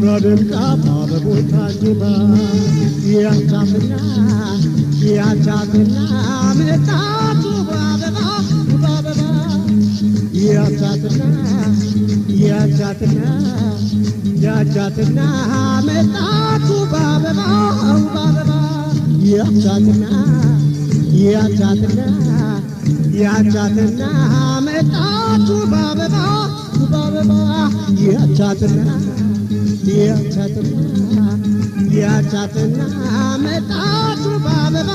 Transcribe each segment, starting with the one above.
ደምቃ በአበቦች ታጅባ ያቻትና መጣቱ በአበባ ያቻትና መጣቱ በአበባ ያቻትና መጣቱ በአበባ ያቻትና መጣቱ በአበባ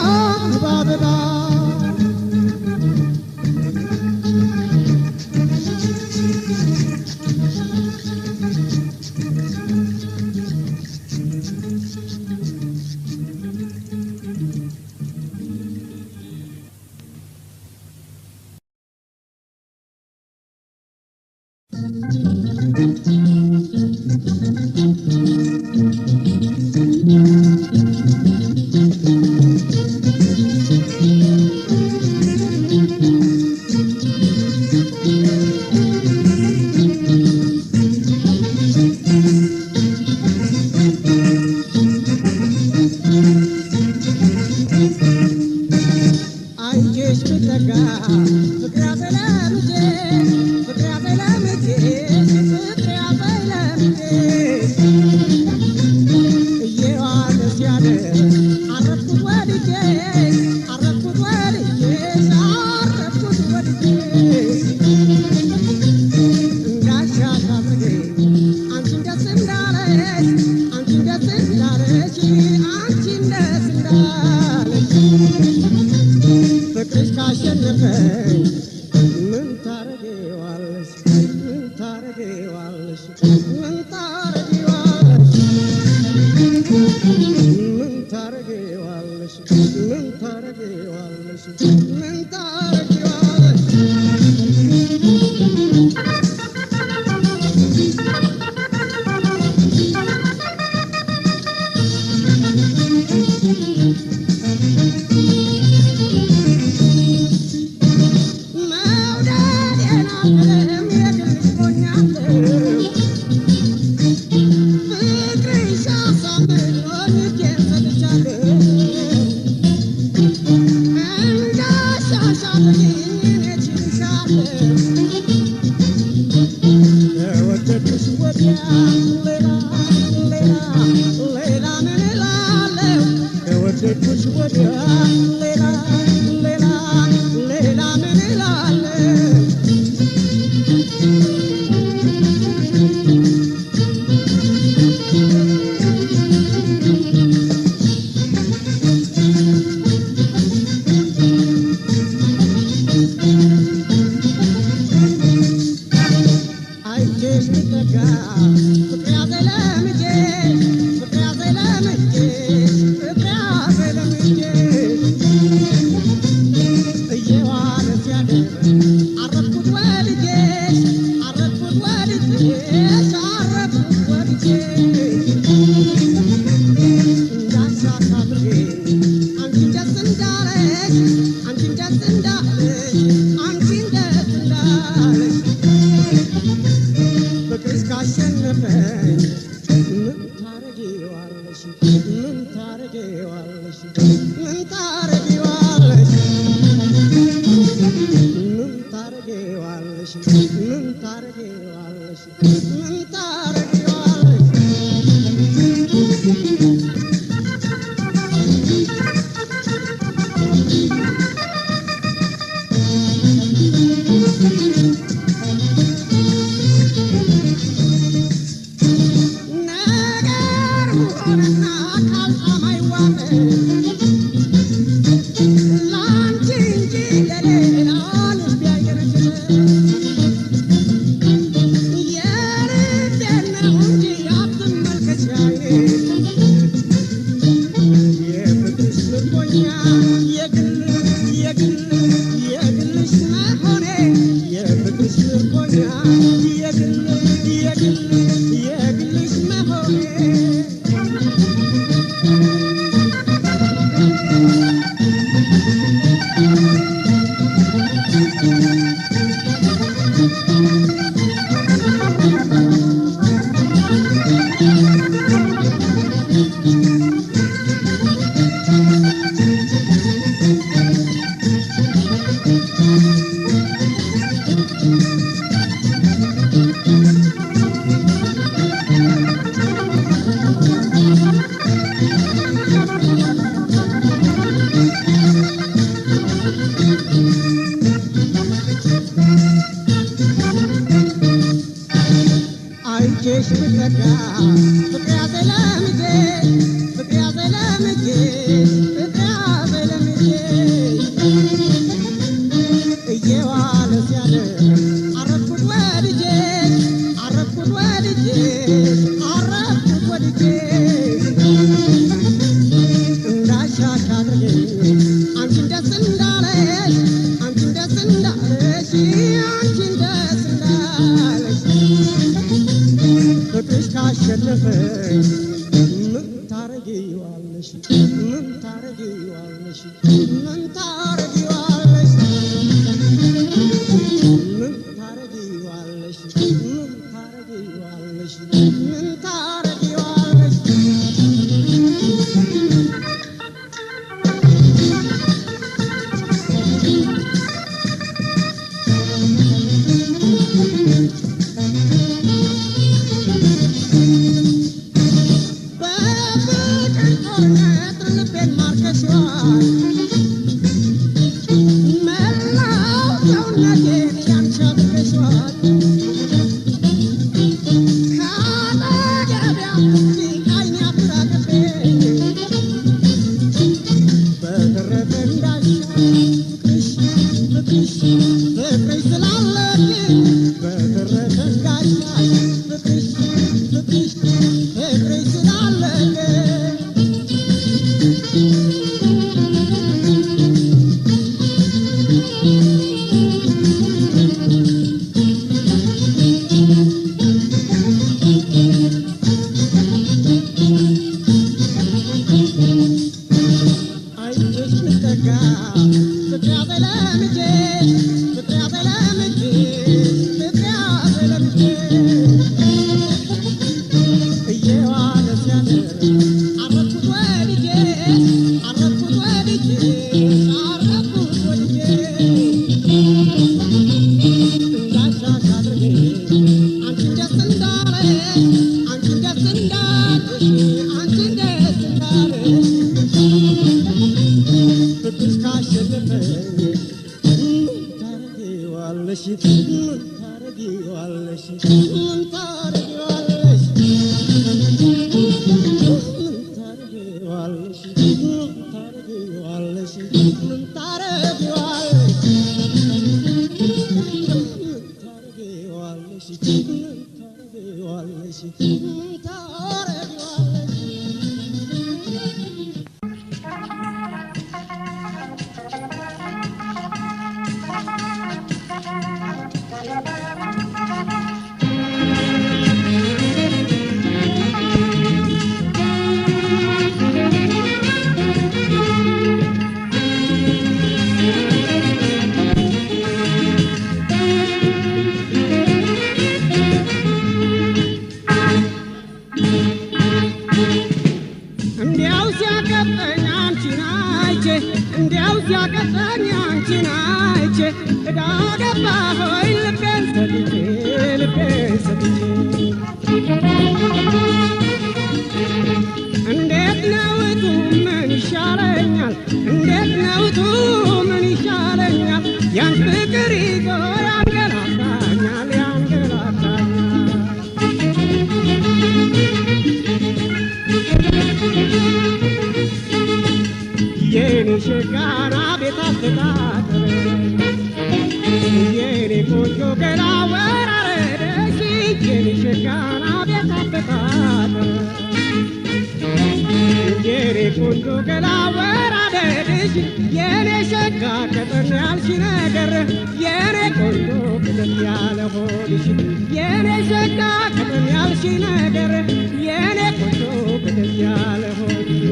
Thank you. ለምጄ ፍቅር ያዘኝ ለምጄ ፍቅር ያዘኝ ለምጄ እየዋለ ሲያድር አረፍኩት ወድጄ አረፍኩት ወድጄ አረፍኩት ወድጄ እንዳሻሽ አድርገኝ አንቺን ደስ እንዳለሽ አንቺን ደስ እንዳለሽ አንቺን ደስ እንዳለሽ ፍቅርሽ ካሸነፈኝ ምን ታረጊዋለሽ ምን ታረጊዋለሽ ምን ታረጊዋለሽ ምን ታረጊዋለሽ ምን ታረጊዋለሽ ምን ታረጊዋለሽ በፍቅር ጦርነት ልቤን ማርከሽዋል መላው ሰውነቴን ያንቺ አድርገሽዋል ከአጠገቤ አትርቂ ዓይኔ አትራቅብኝ በተረፈ እንዳሻኝ ፍቅርሽ ፍቅርሽ ፍቅርሽ ስላለብኝ በተረፈ እንዳሻኝ ፍቅርሽ ፍቅርሽ ፍቅርሽ ስላለብኝ አይቼሽ ብጠጋ ፍቅር ያዘኝ ለምጄ ፍቅር ያዘኝ ለምጄ ፍቅር ያዘኝ ለምጄ እየዋለ ሲያድር አረፍኩት ወድጄ አረፍኩት ወድጄ አረፍኩት ወድጄ እንዳሻሽ አድርገኝ አንቺን ደስ እንዳለሽ አንቺን ደስ እንዳለሽ አንቺን ደስ እንዳለሽ ፍቅርሽ ካሸነፈኝ ምን ታረጊዋለሽ ምን ታረጊዋለሽ ምን ታረጊዋለሽ ምን ታረጊዋለሽ ምን ታረጊዋለሽ ምን ታረጊዋለሽ ምን ታረጊዋለሽ ምን ታረጊዋለሽ ምን ታረጊዋለሽ እንዲያው ሲያቀጠኝ አንቺን አይቼ እንዲያው ሲያቀጠኝ አንቺን አይቼ ዕዳ ገባሆይ ልቤን ሰጥቼ ልቤን ሰጥቼ እንዴት ነውቱ ምን ይሻለኛል እንዴት ነውቱ ምን ይሻለኛል ያን ፍቅር ይዞ ያንገላታኛል ያንገላታኛል የኔ ሸጋና ቤት አስተዳደረ የኔ ቆንጆ ገላ ወራረደሽ የኔ ሸጋና ቤት አስተዳደረ የኔ ቆንጆ ገላ ወራረደሽ የኔ ሸጋ ቀጠን ያልሽ ነገር የኔ ቆንጆ ቅጥል ያለ ሆድሽ የኔ ሸጋ ቀጠን ያልሽ ነገር የኔ ቆንጆ ቅጥል ያለ ሆድሽ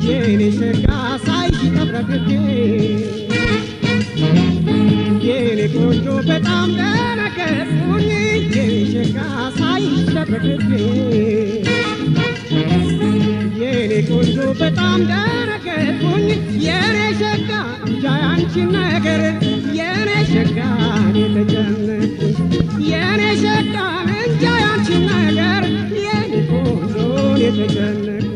የኔ ሸጋ ሳይሽ ተብረክኬ የኔ ቆንጆ በጣም ደነገጥኩኝ የኔ ሸጋ ሳይሽ ተብረክኬ የኔ ቆንጆ በጣም ደነገጥኩኝ የኔ ሸጋ እንጃ ያንቺን ነገር የኔ ሸጋ የተጨነቅኩኝ የኔ ሸጋ እንጃ ያንቺን ነገር የኔ ቆንጆ የተጨነቅኩኝ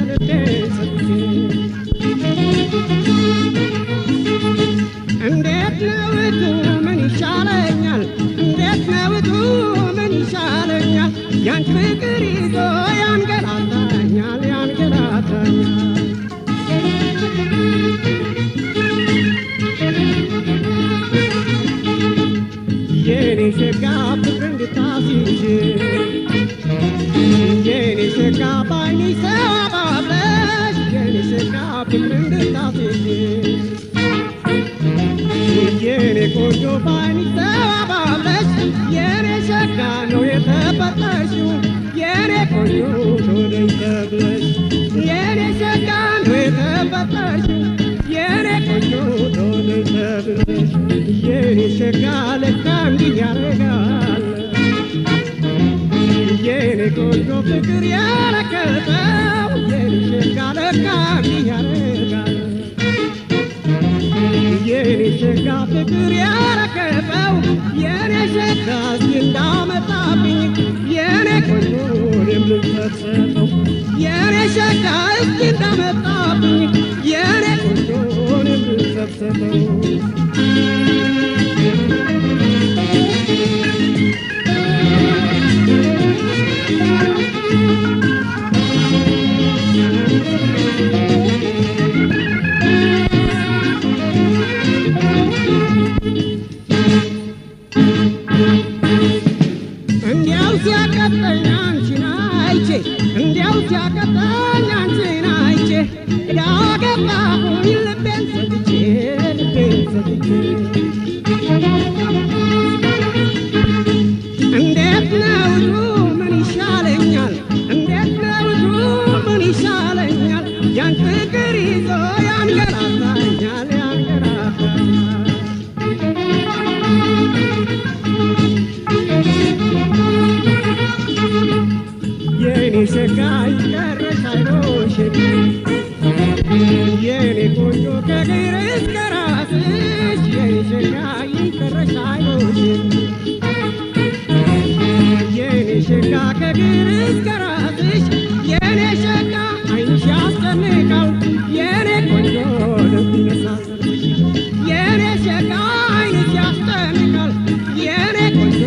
ልቤን ሰጥቼ እንዴት ነው እቱ ምን ይሻለኛል እንዴት ነው እቱ ምን ይሻለኛል ያንቺ ፍቅር ይዞ ያንገላታኛል ያንገላታኛል የኔ ሸጋ ፍቅር እንድታስይዥ የኔ ሸጋ ባይኔ ሰባብለሽ የኔ ሸጋ ፍቅር እንድታስይዥ የኔ ቆንጆ ባይኔ ሰባብለሽ የኔ ሸጋ ነው የተፈጠርሽው የኔ ቆንጆ ሆነኝ ተብለሽ የኔ ሸጋ ነው የተፈጠርሽው የኔ ቆንጆ ሆነኝ ተብለሽ የኔ ሸጋ ለካ እንዲህ ያረጋል የኔ ቆንጆ ፍቅር ያረከበው የኔ ሸጋ ለካ እንዲህ ያረጋል የኔ ሸጋ ፍቅር ያረከበው የኔ ሸጋ እስኪ እንዳመጣብኝ የኔ ቆንጆ እኔም ልሰሰተው የኔ ሸጋ እስኪ እንዳመጣብኝ የኔ ቆንጆ እኔም ልሰሰተው እንዲያው ሲያቀጠኝ አንቺን አይቼ እንዲያው ሲያቀጠኝ አንቺን አይቼ ዕዳ ገባሁኝ ልቤን ሰጥቼ እንዴት ነው እቱ ምን ይሻለኛል እንዴት ነው እቱ ምን ይሻለኛል ያን ፍቅር ይዞ ያንገላታኛል ያንገላታኛል የኔ ሸጋ ይቀረሽ አይኖሽም የኔ ቆንጆ ከእግር እስከ ራስሽ የኔ ሸጋ ይቀረሽ አይኖሽም የኔ ሸጋ ከእግር እስከ ራስሽ የኔ ሸጋ ዓይንሽ ያስጨንቃል የኔ ቆንጆ ልብ ይነሳስልሽ የኔ ሸጋ ዓይንሽ ያስጨንቃል የኔ ቆንጆ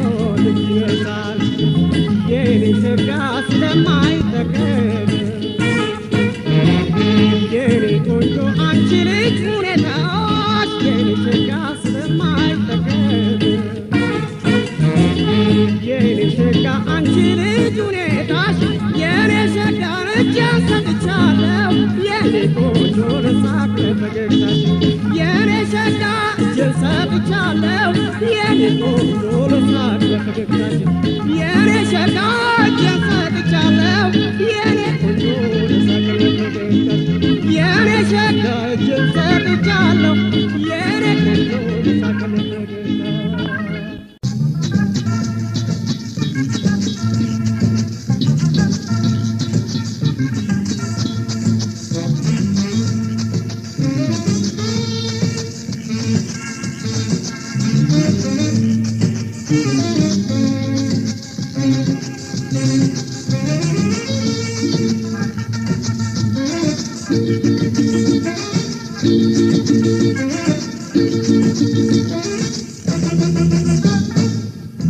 ልብ ይነሳል የኔ ሸጋ ስለማይጠገብ የኔ ቆንጆ አንቺ ልጅ ሁኔታሽ የኔ ሸጋ ስለማይጠገብ የኔ ሸጋ አንቺ ልጅ ሁኔታሽ የኔ ሸጋ እጄን ሰጥቻለሁ የኔ ቆንጆ ለሳቅ ለፈገግታሽ የኔ ሸጋ እጄን ሰጥቻለሁ የኔ ቆንጆ ለሳቅ ለፈገግታሽ የኔ ሸጋ እጄን ሰጥቻለሁ የኔ ቆንጆ ለሳቅ ለፈገግታሽ የኔ ሸጋ እጄን ሰጥቻለሁ የኔ ቆንጆ ለሳቅ ለፈገግታሽ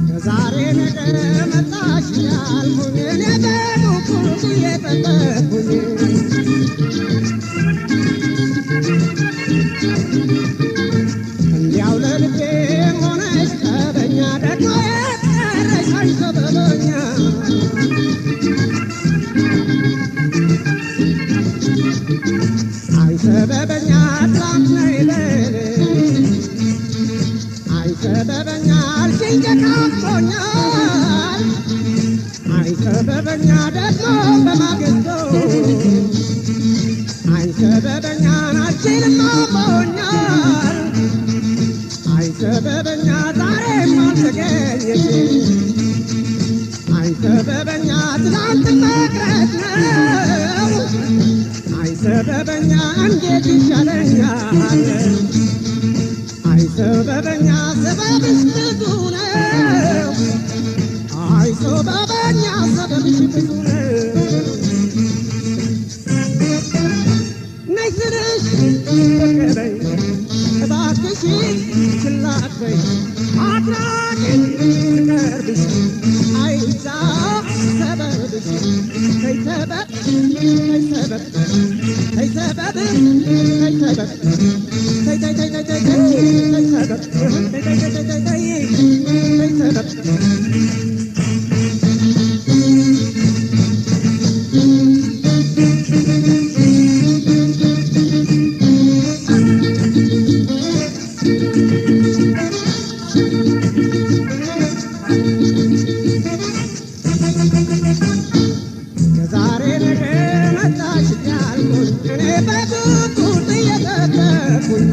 ከዛሬ ነገ መጣሽ ያልኩኝ እኔ በሙኩት እየጠበኩኝ እንዲያው ለልቤ ሆነሽ ጠበኛ ደግሞ የቀረሽ አንቺ ሰበበኛ አይ ሰበበኛ ትላንት ነይ በልሽ አይ ሰበበኛ አልሽኝ ጨካክኖኛል አይ ሰበበኛ ደግሞ በማግስቱ አይ ሰበበኛ ናችንም አሞኛል አይ ሰበበኛ ዛሬም አልተገኘሽ አይ ሰበበኛ ትላንት መቅረት ነው አይ ሰበበኛ እንዴት ይሻለኛል አይ ሰበበኛ ሰበብሽ ብዙ ነው አይ ሰበበኛ ሰበብሽ ብዙ ነው ፍቅረኝ እባክሽን ችላ አትበይ አድራጊን ስቀርብሽ አይዛ ሰበብሽ ተይ ሰበብ ተይ ሰበብ ተይ ሰበብ ተይ ሰበብ ተይ ተይ ተይ ተይ ተይ ተይ ሰበብ ተይ ተይ ተይ ተይ ተይ ሰበብ ከዛሬ ነገ መጣሽ ያልኩኝ እኔ በጉጉት እየጠበኩኝ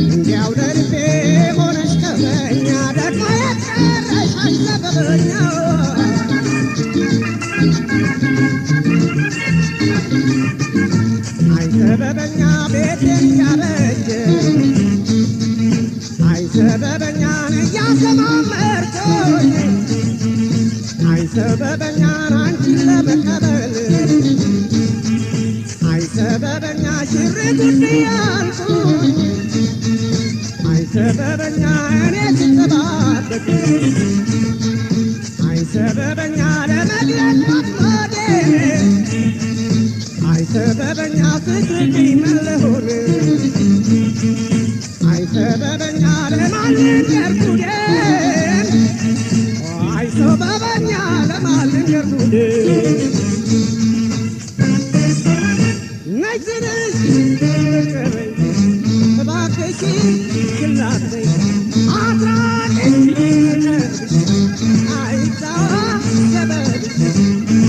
እንዲያው ለልቤ ሆነሽ ቀበኛ ደግሞ የቀረሽ ሰበበኛ አይ ሰበበኛ ቤቴን እያበጀ አይ ሰበበኛን እያሰማመርኩኝ አይ ሰበበኛን አንቺን ለመቀበል አይ ሰበበኛ ሽር ጉድ ያልኩኝ አይ ሰበበኛ እኔ ስጠባበቅ አይ ሰበበኛ ለመግለጽ መጥመዴን አይ ሰበበኛ ስትርቂኝ መለሆን አይ ሰበበኛ ለማልንገር ጉዴን አይ ሰበበኛ ለማልንገር ጉዴን ነይ ስልሽ ፍቅረኝ እባክሽን ችላ አትበይ አድራጊን ስቀርብሽ አይዛ ሰበብሽ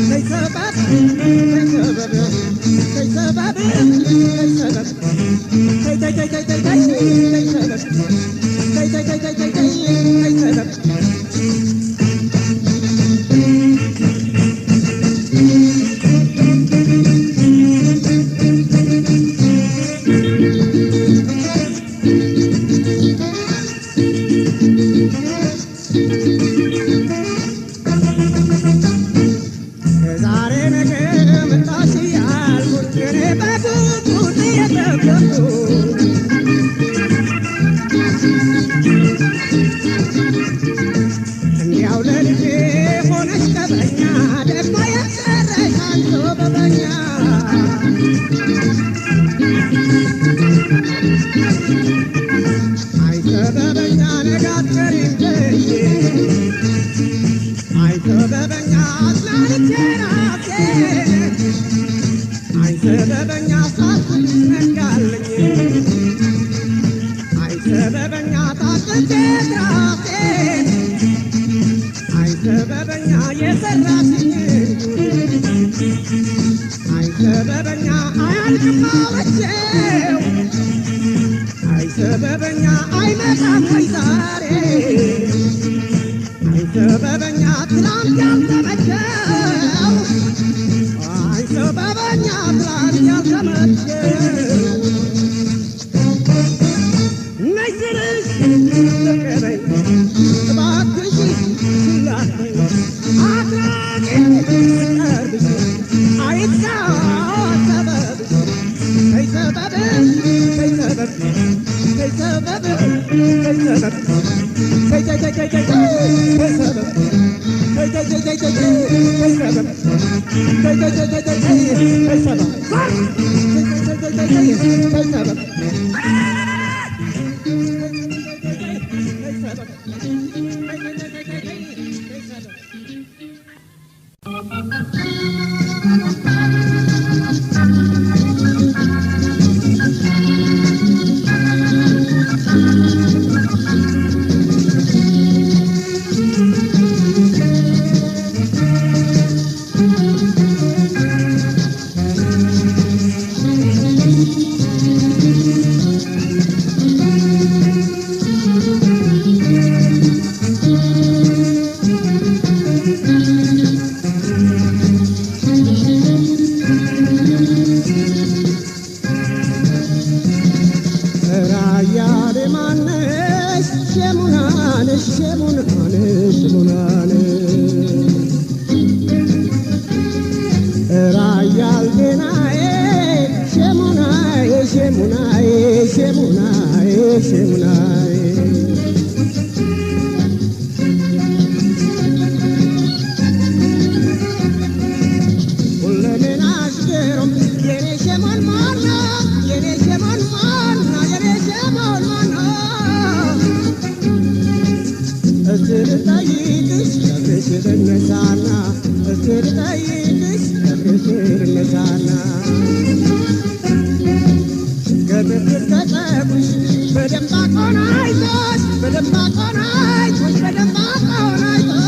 ተይ ሰበብ ተይ ሰበብ ተይ ሰበብ ተይ ሰበብ ተይ ተይ ተይ ተይ ተይ ተይ ሰበብ ተይ ተይ ተይ ተይ ተይ ተይ ሰበብ ከዛሬ ነገ መጣሽ ያልኩኝ እኔ በጉጉት እየጠበኩኝ እንዲያው ለልቤ ሆነሽ ቀበኛ ደግሞ የቀረሽ ሰበበኛ አይ ሰበበኛ ነገ አትቀሪም ብዬ አይ ሰበበኛ አጽናንቼ ራሴን አይ ሰበበኛ ሳስብ ነጋልኝ አይ ሰበበኛ ታቅቼ ራሴን አይ ሰበበኛ የሰራሽኝ አይ ሰበበኛ አያልቅም አበቼው አይ ሰበበኛ አይመጣም ወይ ዛሬ አይ ሰበበኛ ትናንት ያልተመቸው አይ ሰበበኛ ትናንት ያልተመቸው ነይ ስልሽ ፍቅረኝ እባክሽን ችላ አትበይ አድራጊን ስቀርብሽ አይዛ ሰበብሽ ተይ ሰበብ ተይ ሰበብ ተይ ሰበብ ተይ ሰበብ ተይ ተይ ተይ ተይ ተይ ሰበብ ተይ ተይ ተይ ተይ ተይ ሰበብ ተይ ተይ ተይ ተይ ተይ ሰበብ ተይ ተይ ተይ ተይ ሰበብ ሸሙናዬ ሁለመናሽ ግሩም የኔ ሸሞን ማና የኔ ሸሞን ማና የኔ ሸሞን ማና እስቲ ልጠይቅሽ ከፍቅርሽ ልነሳና እስቲ ልጠይቅሽ ከፍቅርሽ ልነሳና ከጥፍር ከፀጉርሽ በደንብ አቆናይቶሽ በደንብ አቆናይቶሽ በደንብ አቆናይቶሽ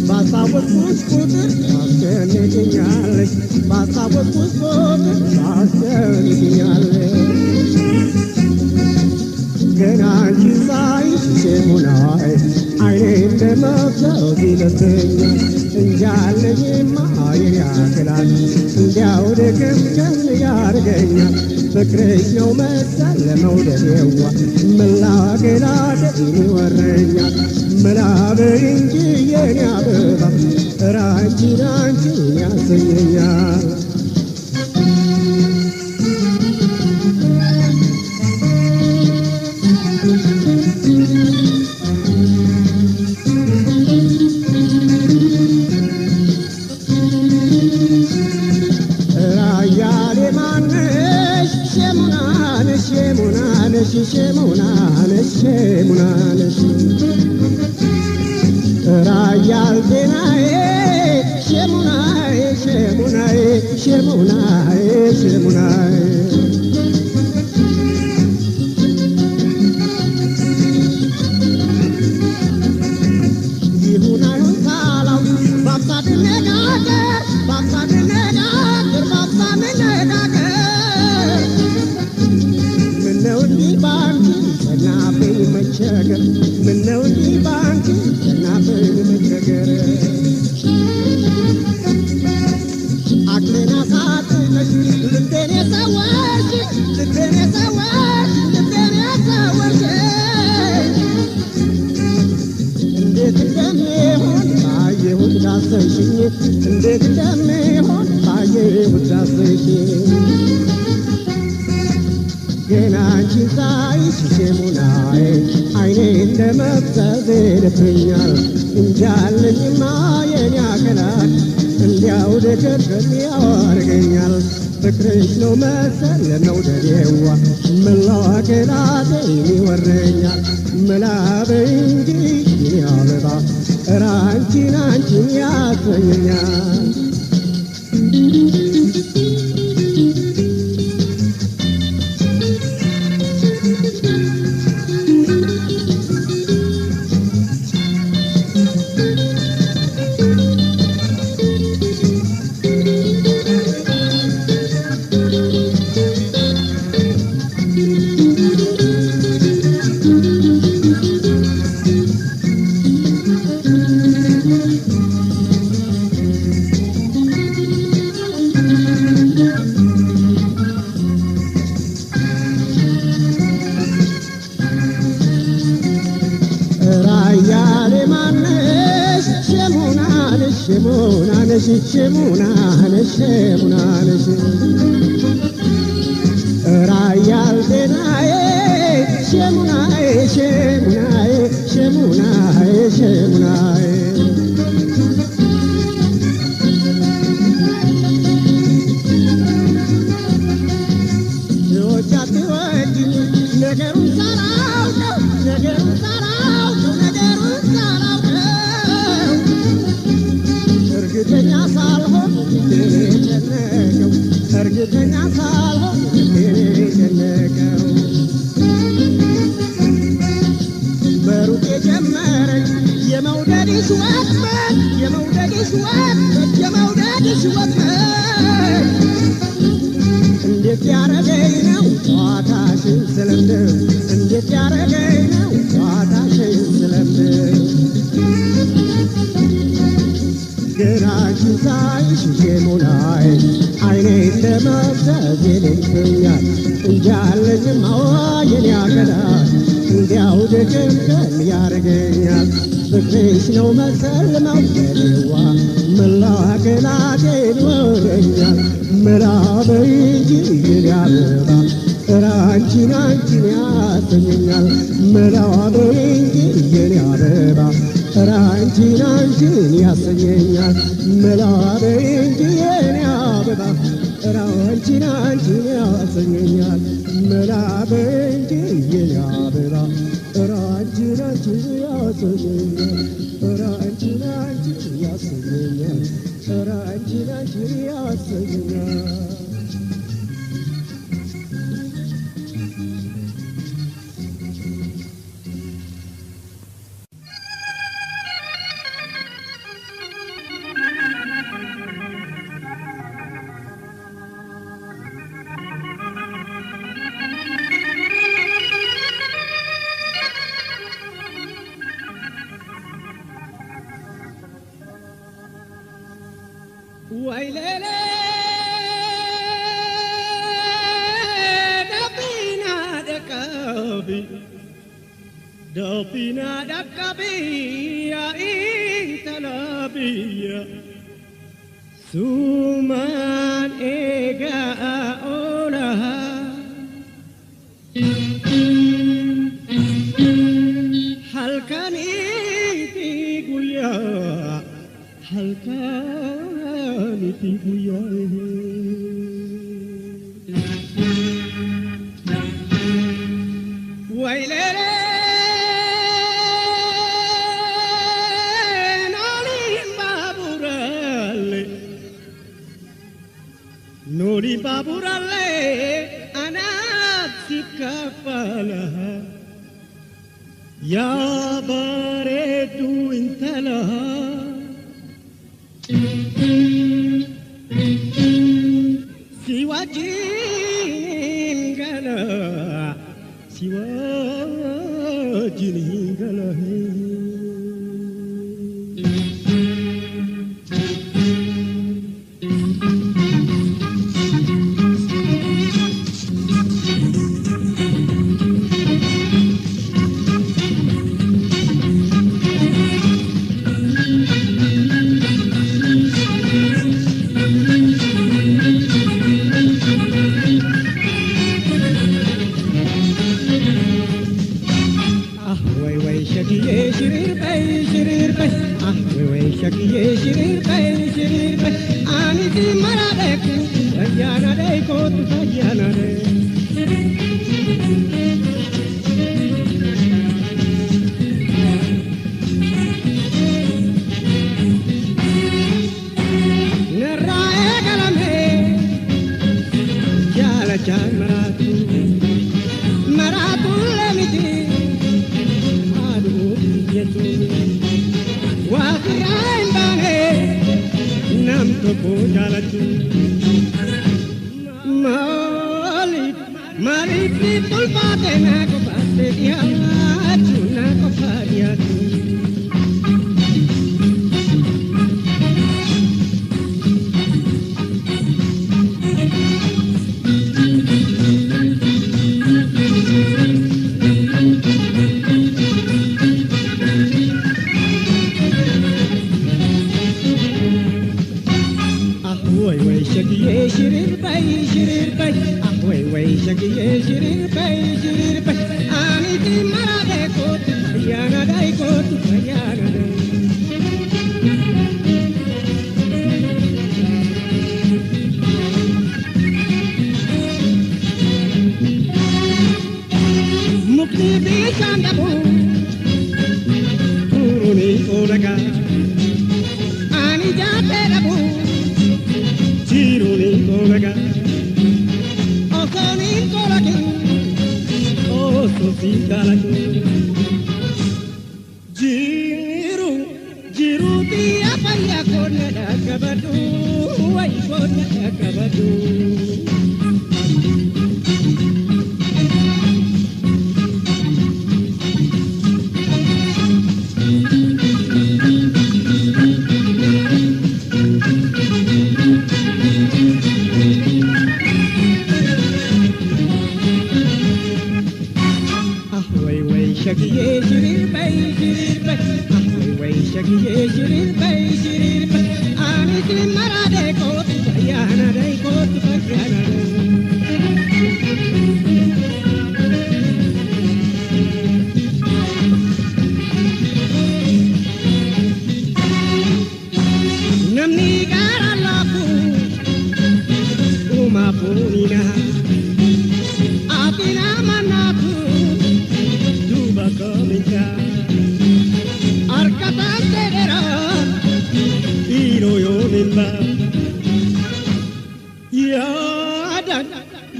ባስታወስኩሽ ቁጥር ታስጨንቅኛለሽ ባስታወስኩሽ ቁጥር ታስጨንቅኛለሽ ገና አንቺን ሳይሽ ሸሙናዬ አይኔ እንደመብሰው ይለብኛል እንጃለኝማ የኔ ያክላል እንዲያው ድክምክም ያርገኛል ፍቅርሽ ነው መሰል ለመውደዴዋ መላገላደድ ይወረኛል መላበይ እንጂ የኔ አበባ ኧረ አንቺን አንቺን ያሰኘኛል ሸሙናነሽ ሸሙናነሽ ራያል ጤናዬ ሸሙናዬ ሸሙናዬ ሸሙናዬ ሸሙናዬ ይሁን አይሁን ሳላውቅ በአምሳል እንነጋገር በአምሳል እንነጋገር በአምሳል እንነጋገር ምነው እንዲህ ባንቺ ጸናብኝ መቸገር ምነው እንዲህ ባንቺ ጸናብኝ መቸገር አክሌን አሳጥነሽ ልቤን የሰወርሽ ልቤን የሰወርሽ ልቤን የሰወርሽ እንዴት እንደሚሆን ባየሁት ዳሰሽኝ እንዴት እንደሚሆን ባየሁት ዳሰሽኝ ገና አንቺን ሳይሽ ሸሙናዬ አይኔ እንደመብሰል ይልብኛል እንጃለኝማ የኔ አካላት እንዲያው ድክምክም ያርገኛል ፍቅርሽ ነው መሰል ለመውደዴዋ መላው አካላቴ ይወረኛል መላበይ እንጂ የኔ አበባ ኧረ አንቺን አንቺን ያሰኘኛል ሸሙናነሽ ሸሙናነሽ ሸሙናነሽ ራያል ጤናዬ ሸሙናዬ ሸሙናዬ ሸሙናዬ ሸሙናዬ ትወጃት ትወጂኝ ነገሩን ሳላውቀው ነገሩን ሳላውቀው ነገሩን ሳላውቀው እርግጠኛ ሳልሆን ልቤን የጨነቀው እርግጠኛ ሳልሆን ልቤን የጨነቀው በሩቅ የጀመረኝ የመውደድሽ ወጥመድ የመውደድሽ ወጥመድ የመውደድሽ ወጥመድ እንዴት ያረገኝ ነው ጨዋታሽን ስለምድ እንዴት ያረገኝ ነው ጨዋታሽን ስለምድ ገና አንቺን ሳይሽ ሸሙናዬ አይኔ እንደመብሰል ይልብኛል እንጃለኝማ የኔ አካላት እንዲያው ድክምክም ያርገኛል ፍቅርሽ ነው መሰል መውደዴዋ መላው አካላቴን ይወረኛል መላበይ እንጂ የኔ አበባ ራንቺን አንቺን ያሰኘኛል መላበይ እንጂ የኔ አበባ ራንቺን አንቺን ያሰኘኛል መላበይ እንጂ የኔ አበባ ራንቺን አንቺን ያሰኘኛል መላበይ እንጂ የኔ አበባ ራንቺን አንቺን ያሰኘኛል ራንቺን አንቺን ያሰኘኛል ራንቺን አንቺን ያሰኘኛል Wailele Dopina dakabi ya intalabiya Suman ega olaha Halkani tiguya Halkani tiguya Wailele Nori baburale anak si kapalaha Ya baredu intalaha Si wajin gala Si wajin gala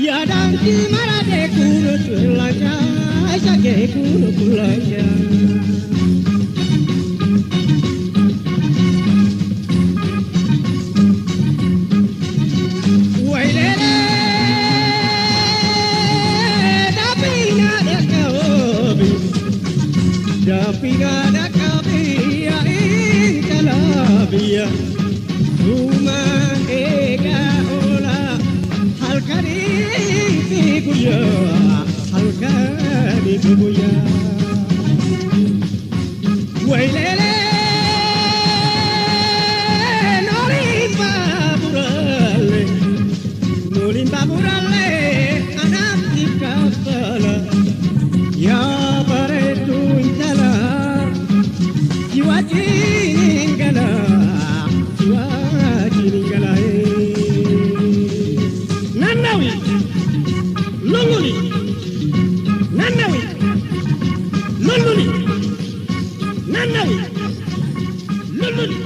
Yadan di marade kuru tulaja, jage kuru tulaja. Wailele, dapina da kabi, ya inkalabia, uma ega ola, halkari. Halkani kubuya wailele nolim baburale anam kafala ya baretu intala jiwajingala nanawi Lululi, Nanawi, Lululi, Nanawi, Lululi.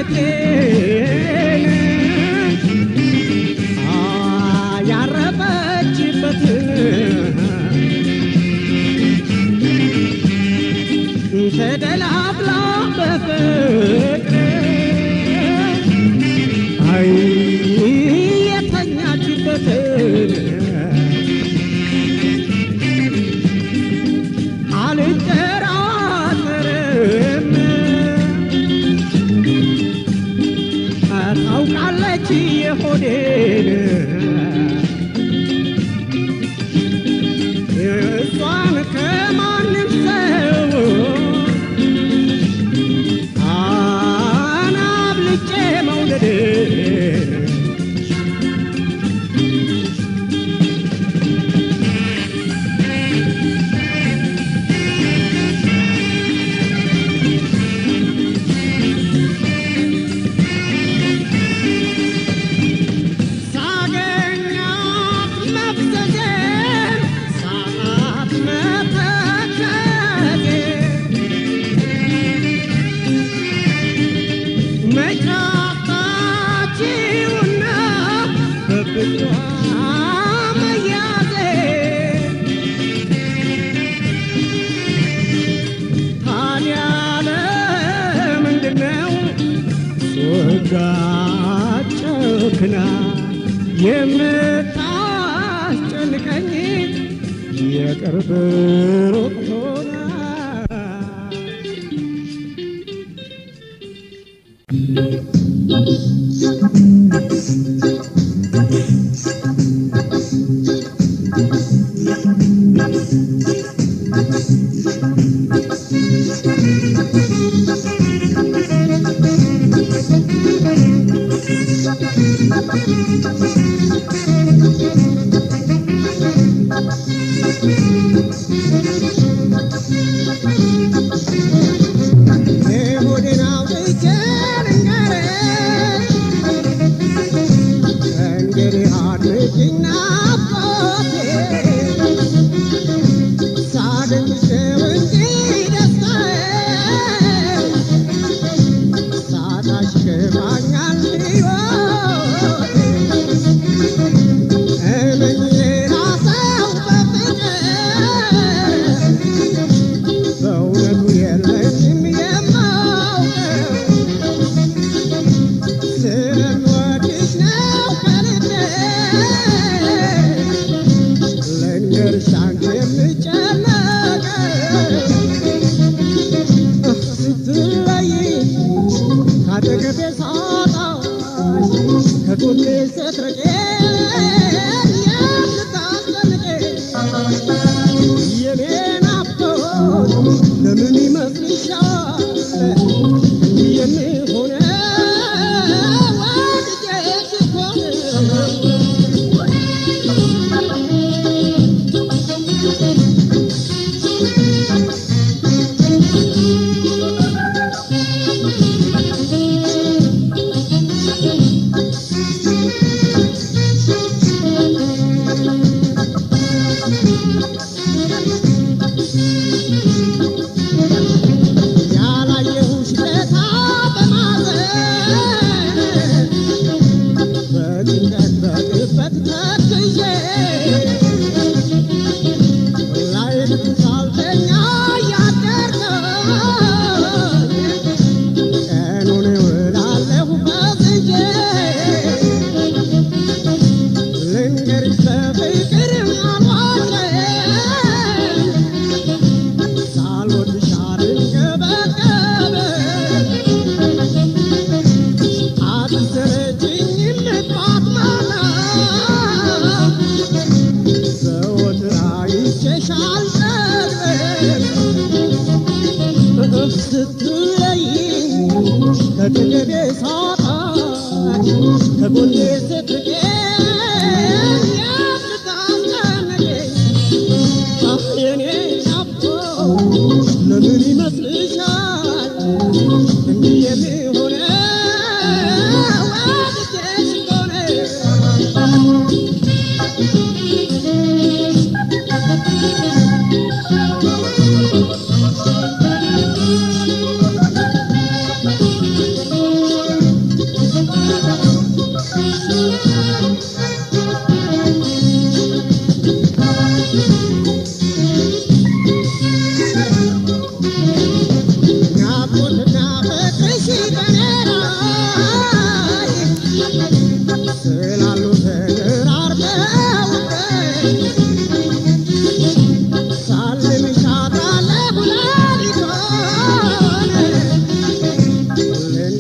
አንገቴን ያረፈችበትን ተደላብላ በፍቅር አይ የተኛችበትን አልጠራጠርም ታውቃለች የሆዴን እሷን ከማንም ሰው አናብልጬ መውደዴን ጨክና የምታስጨንቀኝ የቅርብ ሩቅ ሆና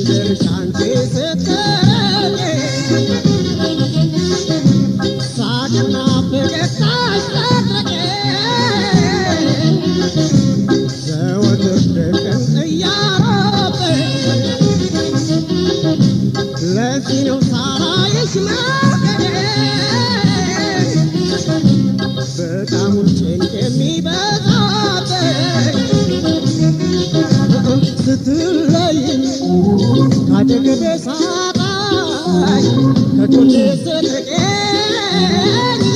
ሲደርሽ አንቺ ስትቀረኝ ሳቅና ፈገግታሽ ሰረቀኝ ዘወትር ደቀን እያሮጠኝ ለዚህ ነው ሳላይሽ መውደዴ በጣም ጭንቅ የሚበዛብኝ ስትለይኝ ካጠገቤ ሳጣኝ ከጎኔ ስትርቀኝ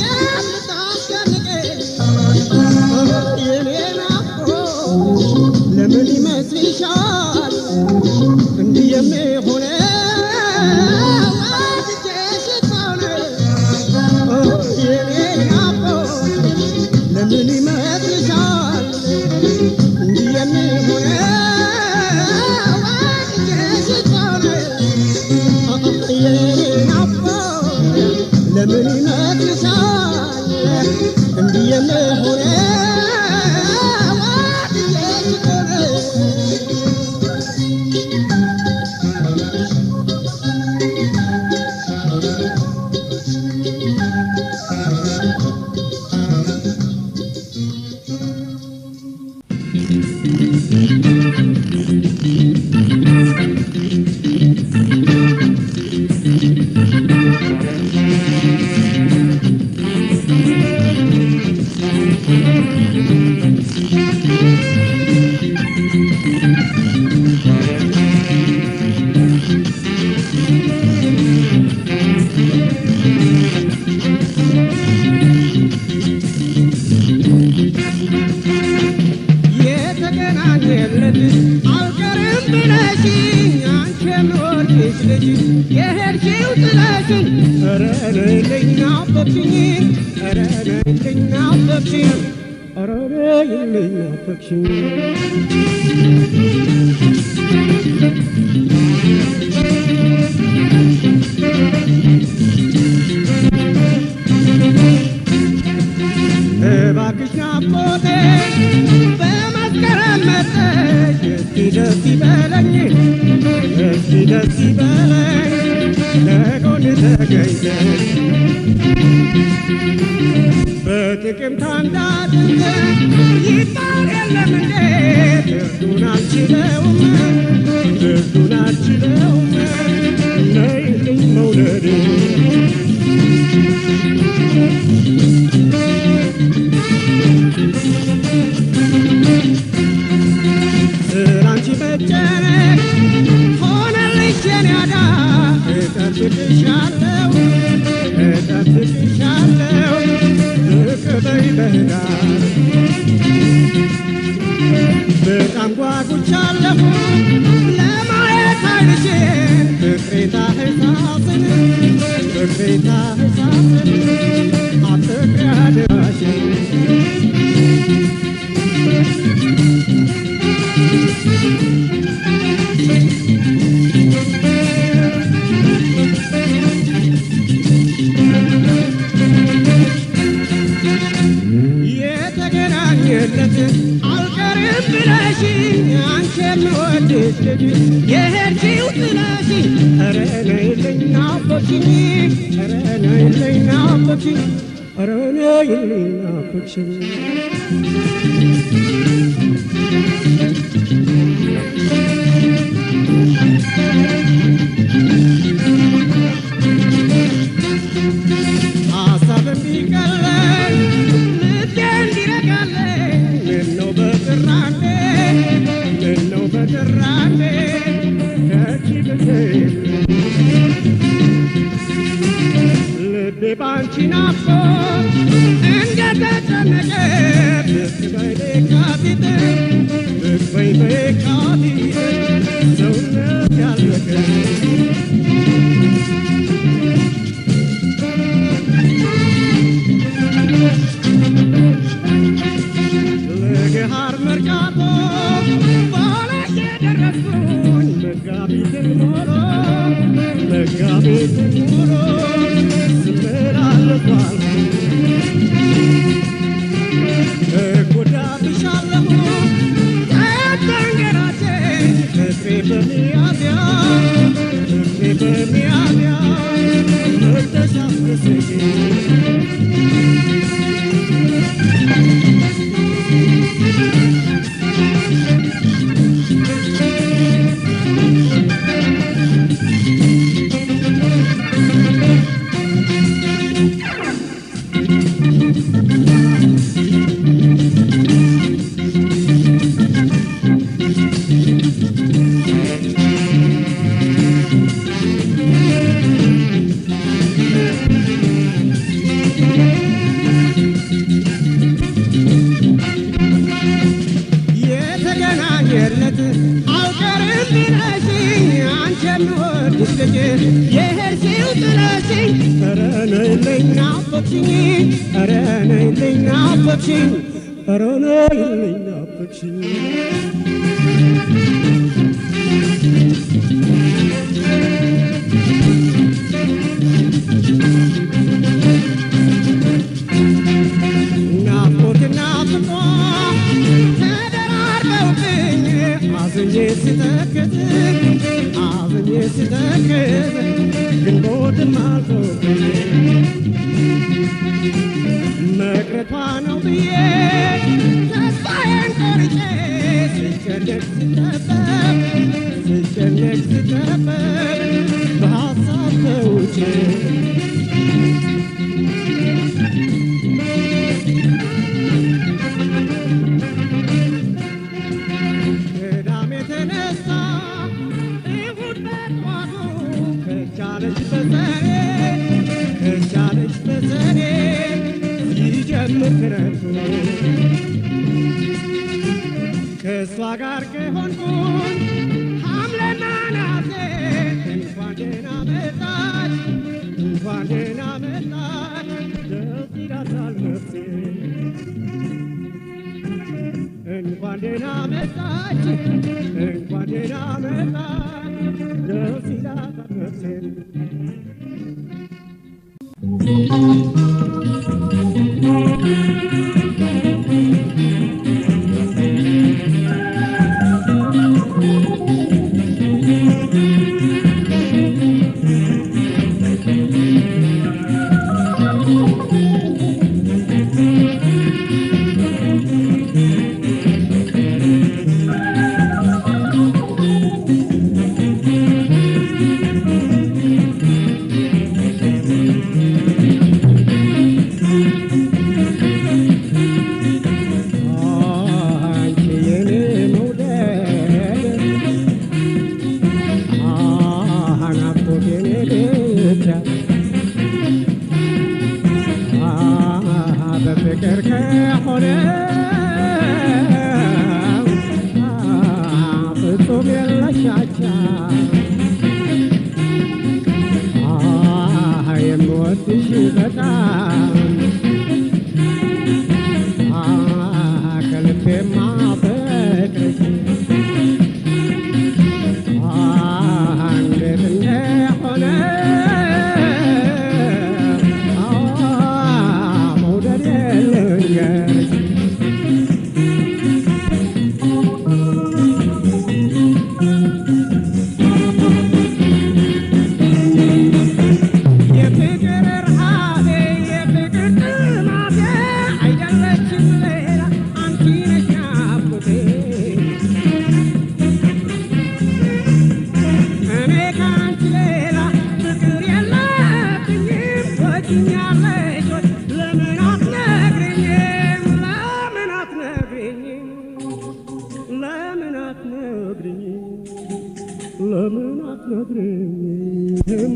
የምታስጨንቀኝ የኔ ናፍቆት ለምን ይመስልሻል እንዲህ የሚሆነው ወድጄሽ ከሆነ የኔ ናፍቆት ለምን ይመስልሻል እንዲህ የሚሆነው ወድጄሽ ከሆነ የኔ ናፍቆት ለምን ይመስልሻል እንዲህ የሚሆነው ወድጄሽ ከሆነ የተገናኘለት አልቀርም ብለሽኝ አንቺ የምወድሽ ልጅ የሄድሽው ጥለሽኝ ኧረ ነይልኝ ናፈቅሽኝ ኧረ ነይልኝ ናፈቅሽኝ ኧረ ነይልኝ ናፈቅሽኝ እባክሽ ናፍቆቴ በመስከረም መጥተሽ እስኪ ደስ ይበለኝ እስኪ ደስ ይበለኝ ለጎን ተገኝተሽ በጥቅምት አንዳድርገን ይባል የለም እንዴ ፍርዱን አልችለውም ፍርዱን አልችለውም ነይልኝ መውደዴ ስላንቺ መጨነቅ ሆነልሽ የኔ ዕዳ እጠብቅሻለሁ እጠብቅሻለሁ ብቅ በይ በህዳር በጣም ጓጉቻለሁ ለማየት ዓይንሽን ፍቅሬ ታህሳስን ፍቅሬ ታህሳስን አትቅሪ አደራሽን የተገናኘለት አልቀርም ብለሽኝ አንቺ የምወድሽ ልጅ የሄድሽው ጥለሽኝ ኧረ ነይልኝ ናፈቅሽኝ ኧረ ነይልኝ ናፈቅሽኝ ኧረ ነይልኝ ናፈቅሽኝ ሀሳብ እንዲቀለኝ ልቤ እንዲረጋለኝ ምነው በቅራኔ ምነው በቅራኔ ከእጅ ብትሄድ ልቤ ባንቺ ናፍቆት እንደተጨነቀ ብቅ በይ በየካቲት ብቅ በይ በየካቲት ሰውነት ያለቀ ለገሃር መርካቶ ባለሽ የደረስኩኝ መጋቢትን ኖሮ ስመላለሷል እጎዳብሻለሁ ተንገራቴ ፍቅሬ በሚያዝያ ልጅ የሄድሽው ጥለሽኝ ኧረ ነይልኝ ናፈቅሽኝ ኧረ ነይልኝ ናፈቅሽኝ ኧረ ነይልኝ ናፈቅሽኝ ናፍቆትና ፍቅሯ ተደራርበውብኝ አዝኜ ስተክዝ ግንቦትም አልፎብኝ መቅረቷ ነው ብዬ ተስፋዬን ቆርጬ ስጨነቅ ስጠበብ በሐሳብ ተውጬ ቅዳሜ ተነሳ እሑድ በጠዋቱ ከቻለች በሰኔ ሲጀምር ክረምቱ ከእሷ ጋር ከሆንኩኝ ሐምሌና ነሐሴ እንኳን ደህና መጣች ደስ ይላታል ነፍሴ እንኳን ደህና መጣች ደስ ይላታል ነፍሴ በፍቅር ከሆነ ፍጹም የለሻቻ የምወድሽ በጣም ከልቤ ማፈቅርሽ እንዴት እንደሆነ መውደድ የልንገርሽ ለምን አትነግሪኝም?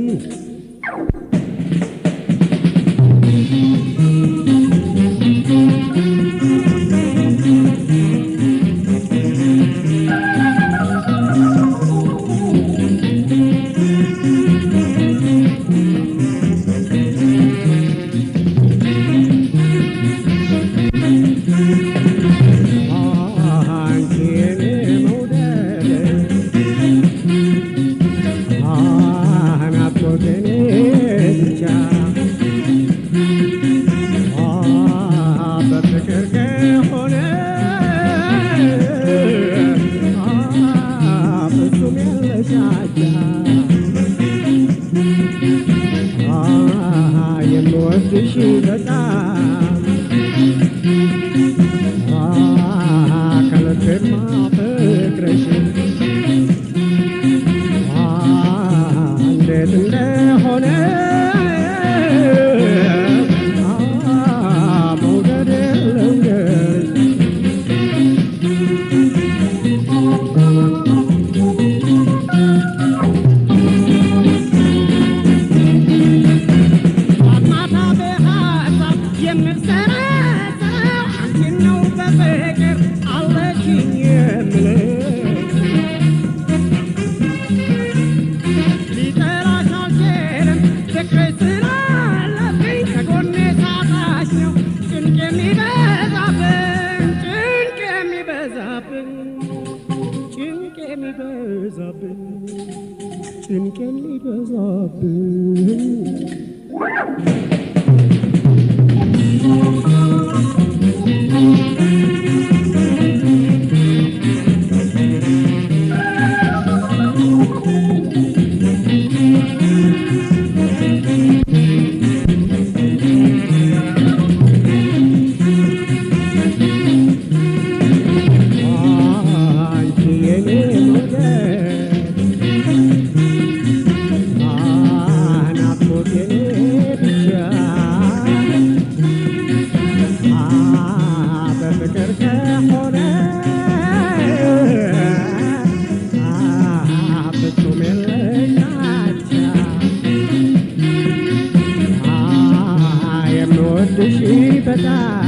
የምወድሽ በጣም ከልቤ ማፈቅርሽ እንዴት እንደሆነ መውደድ ልንገርሽ Lita ጭንቅን ሊበዛብኝ la